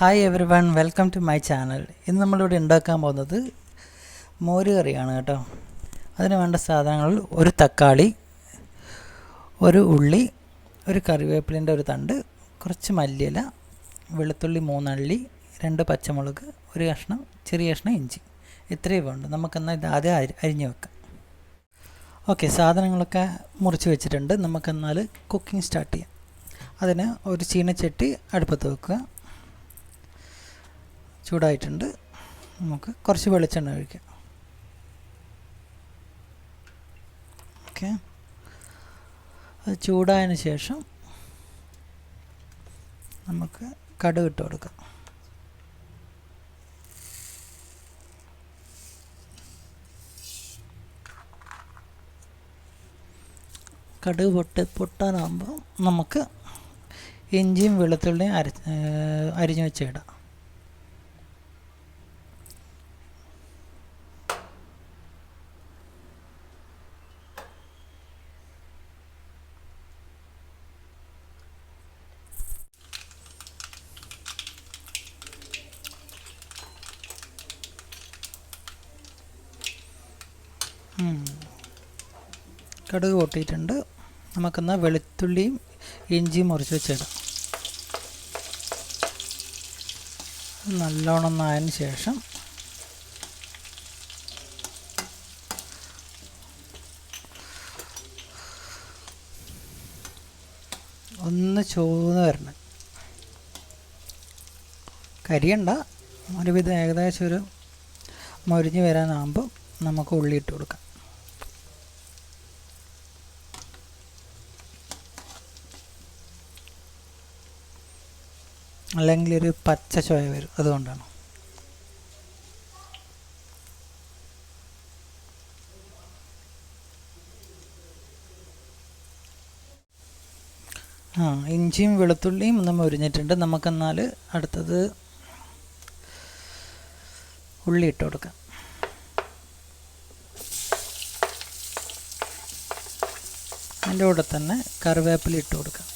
Hi everyone, welcome to my channel. ഇന്ന് നമ്മളിവിടെ ഉണ്ടാക്കാൻ പോകുന്നത് മോര് കറിയാണ് കേട്ടോ. അതിന് വേണ്ട സാധനങ്ങൾ: ഒരു തക്കാളി, ഒരു ഉള്ളി, ഒരു കറിവേപ്പിലിൻ്റെ ഒരു തണ്ട്, കുറച്ച് മല്ലിയില, വെളുത്തുള്ളി 3 അള്ളി, 2 പച്ചമുളക്, ഒരു കഷ്ണം ചെറിയ കഷ്ണം ഇഞ്ചി. ഇത്രയും വേണ്ട. നമുക്കെന്നാൽ ഇത് ആദ്യം അരിഞ്ഞു വെക്കാം. ഓക്കെ, സാധനങ്ങളൊക്കെ മുറിച്ച് വെച്ചിട്ടുണ്ട്. നമുക്കെന്നാൽ കുക്കിംഗ് സ്റ്റാർട്ട് ചെയ്യാം. അതിന് ഒരു ചീനച്ചട്ടി അടുപ്പത്ത് വെക്കുക. ചൂടായിട്ടുണ്ട്. നമുക്ക് കുറച്ച് വെളിച്ചെണ്ണ ഒഴിക്കാം. ഓക്കെ, അത് ചൂടായതിന് ശേഷം നമുക്ക് കടുക് ഇട്ട് കൊടുക്കാം. കടുക് പൊട്ടാനാകുമ്പോൾ നമുക്ക് ഇഞ്ചിയും വെളുത്തുള്ളിയും അരിഞ്ഞു വെച്ചിടാം. കടുക് പൊട്ടിയിട്ടുണ്ട്. നമുക്കെന്നാൽ വെളുത്തുള്ളിയും ഇഞ്ചിയും മുറിച്ച് വെച്ചിടാം. നല്ലോണം ആയതിന് ശേഷം ഒന്ന് ചുവന്ന് വരണം. കരിയണ്ട, ഒരുവിധം ഏകദേശം ഒരു മൊരിഞ്ഞ് വരാനാകുമ്പോൾ നമുക്ക് ഉള്ളി ഇട്ട് കൊടുക്കാം. അല്ലെങ്കിൽ ഒരു പച്ച ചുവ വരും, അതുകൊണ്ടാണ്. ഇഞ്ചിയും വെളുത്തുള്ളിയും ഒന്ന് മൊരിഞ്ഞിട്ടുണ്ട്. നമുക്കെന്നാൽ അടുത്തത് ഉള്ളി ഇട്ട് കൊടുക്കാം. അതിൻ്റെ കൂടെ തന്നെ കറിവേപ്പില ഇട്ട് കൊടുക്കാം.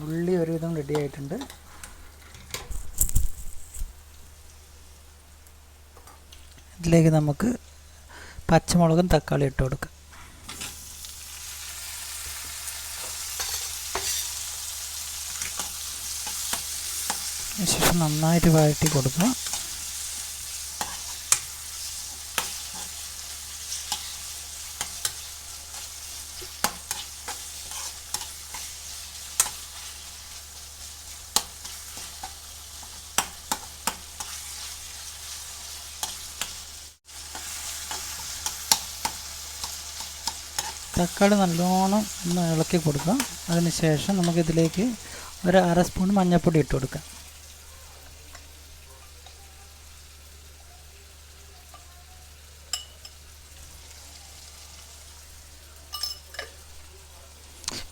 ഉള്ളി ഒരുവിധം റെഡി ആയിട്ടുണ്ട്. ഇതിലേക്ക് നമുക്ക് പച്ചമുളകും തക്കാളി ഇട്ട് കൊടുക്കാം. ശേഷം നന്നായിട്ട് വഴറ്റി കൊടുക്കുക. തക്കാളി നല്ലോണം ഒന്ന് ഇളക്കി കൊടുക്കാം. അതിന് ശേഷം നമുക്കിതിലേക്ക് ഒരു 1/2 സ്പൂൺ മഞ്ഞൾപ്പൊടി ഇട്ട് കൊടുക്കാം.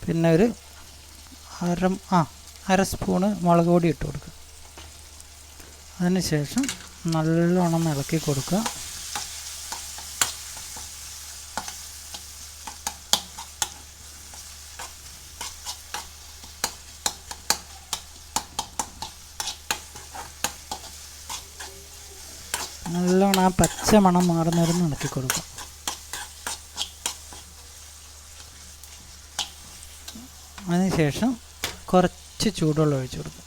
പിന്നെ ഒരു 1/2 സ്പൂണ് മുളക് പൊടി ഇട്ട് കൊടുക്കുക. അതിന് ശേഷം നല്ലോണം ഇളക്കി കൊടുക്കുക. നല്ലോണം ആ പച്ച മണം മാറുന്നവരൊന്ന് ഇളക്കി കൊടുക്കുക. അതിനുശേഷം കുറച്ച് ചൂടുവെള്ളം ഒഴിച്ചു കൊടുക്കുക.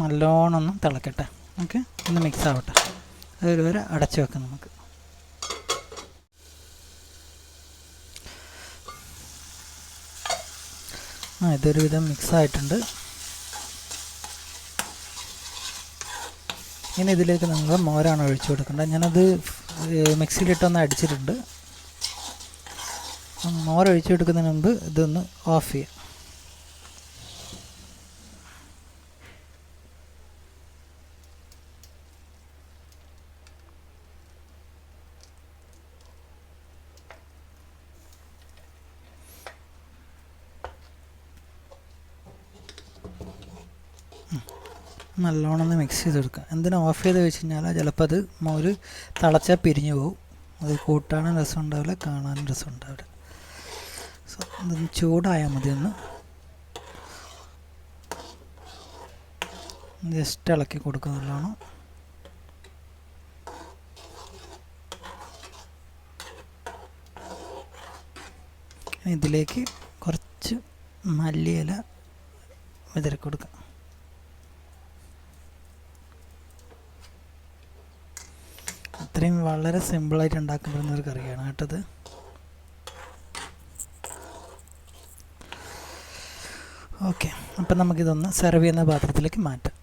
നല്ലോണം ഒന്ന് തിളക്കട്ടെ. ഓക്കെ, ഒന്ന് മിക്സ് ആവട്ടെ. അതുവരെ അടച്ചു വെക്കാം നമുക്ക്. ഇതൊരു വിധം മിക്സ് ആയിട്ടുണ്ട്. ഇനി ഇതിലേക്ക് നമ്മൾ മോരാണ് ഒഴിച്ചു കൊടുക്കേണ്ടത്. ഞാനത് മിക്സിയിലിട്ടൊന്ന് അടിച്ചിട്ടുണ്ട്. മോര് ഒഴിച്ചു കൊടുക്കുന്നതിന് മുമ്പ് ഇതൊന്ന് ഓഫ് ചെയ്യാം. നല്ലോണം ഒന്ന് മിക്സ് ചെയ്തെടുക്കുക. എന്തിനാ ഓഫ് ചെയ്ത് വെച്ച് കഴിഞ്ഞാൽ ചിലപ്പോൾ അത് മോര് തിളച്ചാൽ പിരിഞ്ഞു പോകും. അത് കൂട്ടാനും രസം ഉണ്ടാവില്ല, കാണാനും രസം ഉണ്ടാവില്ല. സോ ഇതൊന്ന് ചൂടായാൽ മതി. ഒന്ന് ജസ്റ്റ് ഇളക്കി കൊടുക്കുക നല്ലോണം. ഇതിലേക്ക് കുറച്ച് മല്ലിയില വിതറി കൊടുക്കുക. അത്രയും വളരെ സിമ്പിളായിട്ട് ഉണ്ടാക്കാൻ പറ്റുന്ന ഒരു കറിയാണ് കേട്ടത്. ഓക്കെ, അപ്പം നമുക്കിതൊന്ന് സെർവ് ചെയ്യുന്ന പാത്രത്തിലേക്ക് മാറ്റാം.